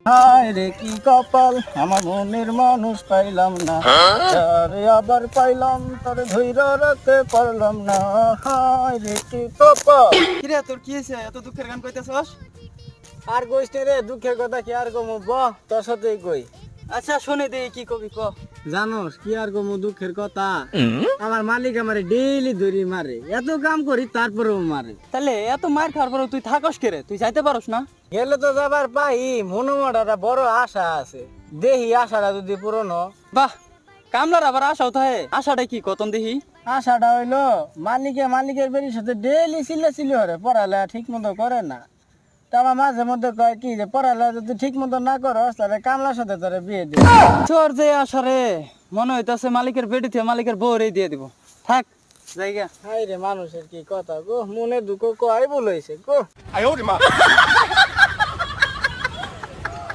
হায় রে কি কপাল, আমার মনের মানুষ পাইলাম না, আরে আবার পাইলাম তোর ধৈর্য রাখতে পারলাম না। হায় রে কি কপাল। কিরে তোর কি হয়েছে, এত দুঃখের গান কইতেছস? আর কইস নে রে, দুঃখের কথা কি আর কমু, তোর সাথেই কই। আচ্ছা শুনে দে কি কবি ক। জানোস কি আর কমু দুঃখের কথা, আমার মালিক আমারে ডেইলি ধরি মারে, এত কাম করি তারপরেও মারে। তাহলে এত মার খাওয়ার পরেও তুই থাকস কে রে? তুই যাইতে পারস না? গেলে তো যাবার পাই, মনোমটা একটা বড় আশা আছে, দেখি আশাটা যদি পূরণ হয়। বাহ, কামলার আবার আশাও থাকে, আশাটা কি কতন দেখি? আশাটা হইলো মালিকের বেরির সাথে ডেইলি চিল্লাচিল্লি হরে, পড়ালেখা ঠিক মতো করে না। তা আমার মাঝে মধ্যে কয় কি যে পড়ালেখা যদি ঠিক মতো না করস তাহলে কামলার সাথে তোরে বিয়ে দিব। তোর যে আশা রে, মনে হইতাছে মালিকের বেটি থেকে মালিকের বউরেই দিয়ে দিব। থাক জায়গা। হাই রে মানুষের কি কথা গো, মনে দুঃখ কয় বলেছে গো।